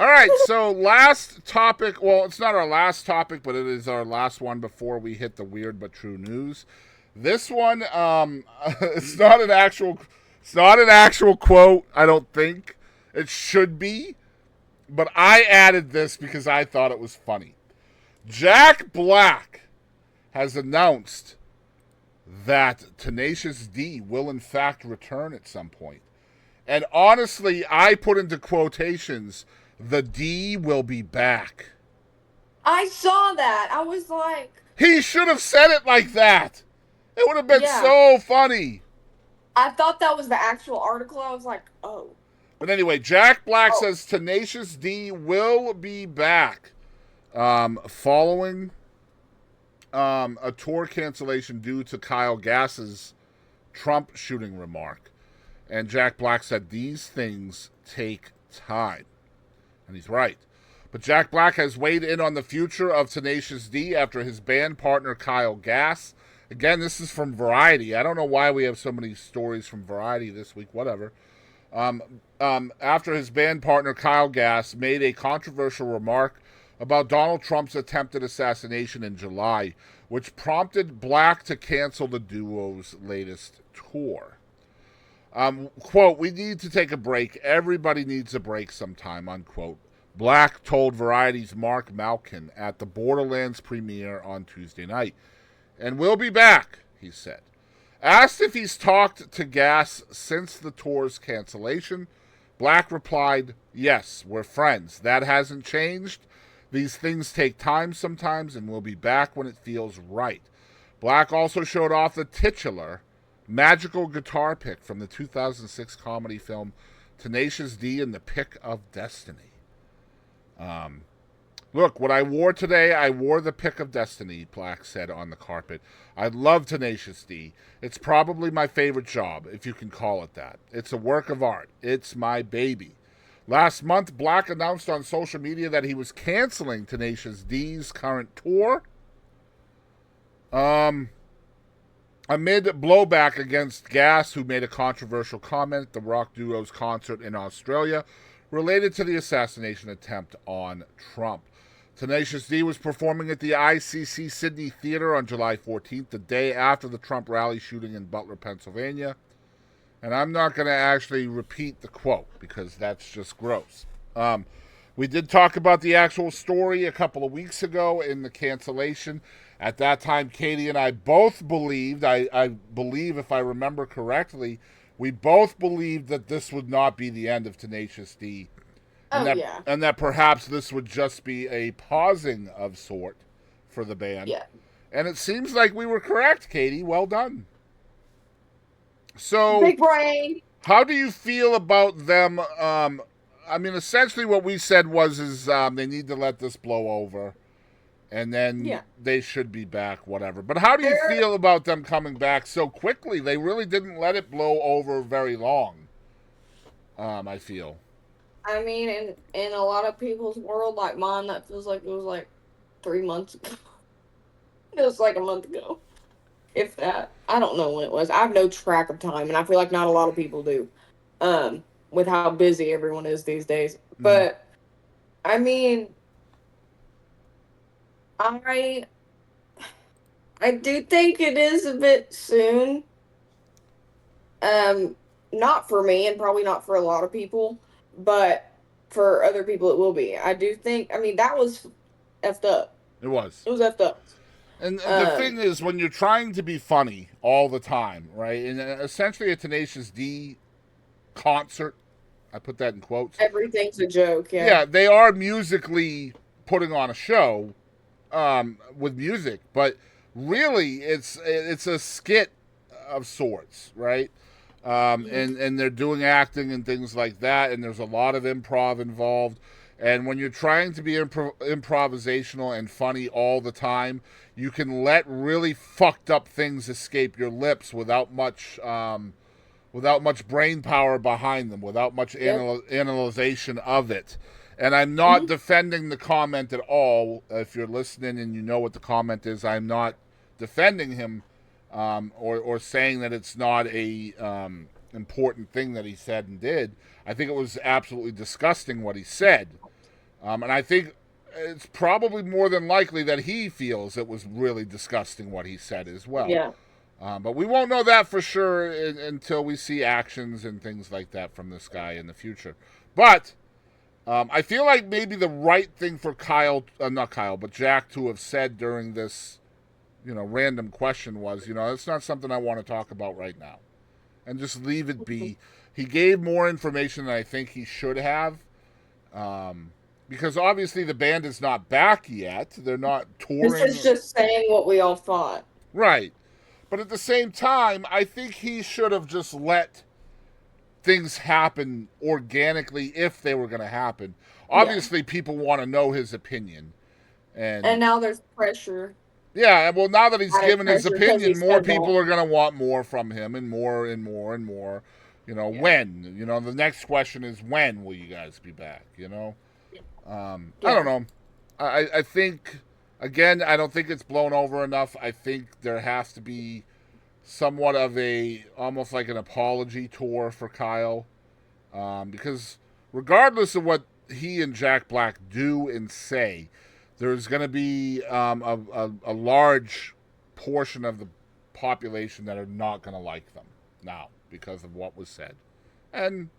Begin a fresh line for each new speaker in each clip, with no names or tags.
All right, so last topic. Well, it's not our last topic, but it is our last one before we hit the weird but true news. This one, it's not an actual, it's not an actual quote. I don't think it should be, but I added this because I thought it was funny. Jack Black has announced that Tenacious D will in fact return at some point. And honestly, I put into quotations, the D will be back.
I saw that. I was like,
He should have said it like that. It would have been
yeah.
so funny.
I thought that was the actual article. I was like, oh,
But anyway, Jack Black
oh,
says Tenacious D will be back following a tour cancellation due to Kyle Gass's Trump shooting remark. And Jack Black said these things take time. And he's right. But Jack Black has weighed in on the future of Tenacious D after his band partner Kyle Gass. Again, this is from Variety. I don't know why we have so many stories from Variety this week, whatever. After his band partner Kyle Gass made a controversial remark about Donald Trump's attempted assassination in July, which prompted Black to cancel the duo's latest tour. Quote, we need to take a break. Everybody needs a break sometime, unquote. Black told Variety's Mark Malkin at the Borderlands premiere on Tuesday night. And we'll be back, he said. Asked if he's talked to Gass since the tour's cancellation, Black replied, yes, we're friends. That hasn't changed. These things take time sometimes, and we'll be back when it feels right. Black also showed off the titular magical guitar pick from the 2006 comedy film Tenacious D and the Pick of Destiny. Um, Look, what I wore today, I wore the Pick of Destiny, Black said on the carpet. I love Tenacious D. It's probably my favorite job, if you can call it that. It's a work of art. It's my baby. Last month, Black announced on social media that he was canceling Tenacious D's current tour. Um, Amid blowback against Gass, who made a controversial comment at the rock duo's concert in Australia related to the assassination attempt on Trump. Tenacious D was performing at the ICC Sydney Theater on July 14th, the day after the Trump rally shooting in Butler, Pennsylvania. And I'm not going to actually repeat the quote because that's just gross. We did talk about the actual story a couple of weeks ago in the cancellation. At that time, Katie and I both believed, I believe if I remember correctly, we both believed that this would not be the end of Tenacious D, and
oh
that
yeah,
and that perhaps this would just be a pausing of sort for the band.
yeah.
And it seems like we were correct, Katie. Well done. So,
Big brain.
how do you feel about them? I mean, essentially, what we said was is they need to let this blow over, and then
Yeah,
they should be back, whatever. But how do you
they're.
feel about them coming back so quickly? They really didn't let it blow over very long. I feel.
I mean, in a lot of people's world, like mine, that feels like it was like 3 months ago. It was like a month ago, if that. I don't know when it was. I have no track of time, and I feel like not a lot of people do. With how busy everyone is these days.
Mm.
But I mean, I I do think it is a bit soon. Um, Not for me, and probably not for a lot of people, but for other people it will be. I do think. I mean, that was effed up.
It was.
It was effed up.
And the
Um,
thing is, when you're trying to be funny all the time, right? And essentially a Tenacious D concert, I put that in quotes.
Everything's a joke. Yeah.
Yeah, they are musically putting on a show with music, but really it's a skit of sorts, right?
Mhm.
And they're doing acting and things like that, and there's a lot of improv involved. And when you're trying to be improvisational and funny all the time, you can let really fucked up things escape your lips without much brain power behind them, without much
Yep.
analyzation of it. And I'm not
Hmm.
defending the comment at all. If you're listening and you know what the comment is, I'm not defending him or saying that it's not a important thing that he said and did. I think it was absolutely disgusting what he said. And I think it's probably more than likely that he feels it was really disgusting what he said as well.
Yeah.
But we won't know that for sure until we see actions and things like that from this guy in the future. But I feel like maybe the right thing for not Kyle, but Jack to have said during this, random question was, it's not something I want to talk about right now. And just leave it be. He gave more information than I think he should have. Because obviously the band is not back yet. They're not touring.
This is just saying what we all thought.
Right. But at the same time, I think he should have just let things happen organically if they were going to happen. Obviously, people want to know his opinion.
And now there's pressure.
Yeah, well, now that he's given his opinion, more people
that.
are going to want more from him and more and more and more. When? The next question is, when will you guys be back? I don't know. I think, again, I don't think it's blown over enough. I think there has to be somewhat of almost like an apology tour for Kyle. Because regardless of what he and Jack Black do and say, there's going to be a large portion of the population that are not going to like them now because of what was said. And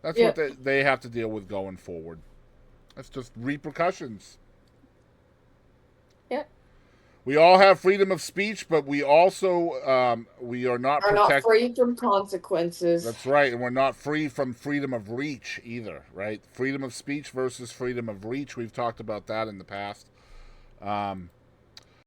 that's what they have to deal with going forward. That's just repercussions.
Yeah.
We all have freedom of speech, but we also we are not
free from consequences.
That's right, and we're not free from freedom of reach either, right? Freedom of speech versus freedom of reach. We've talked about that in the past.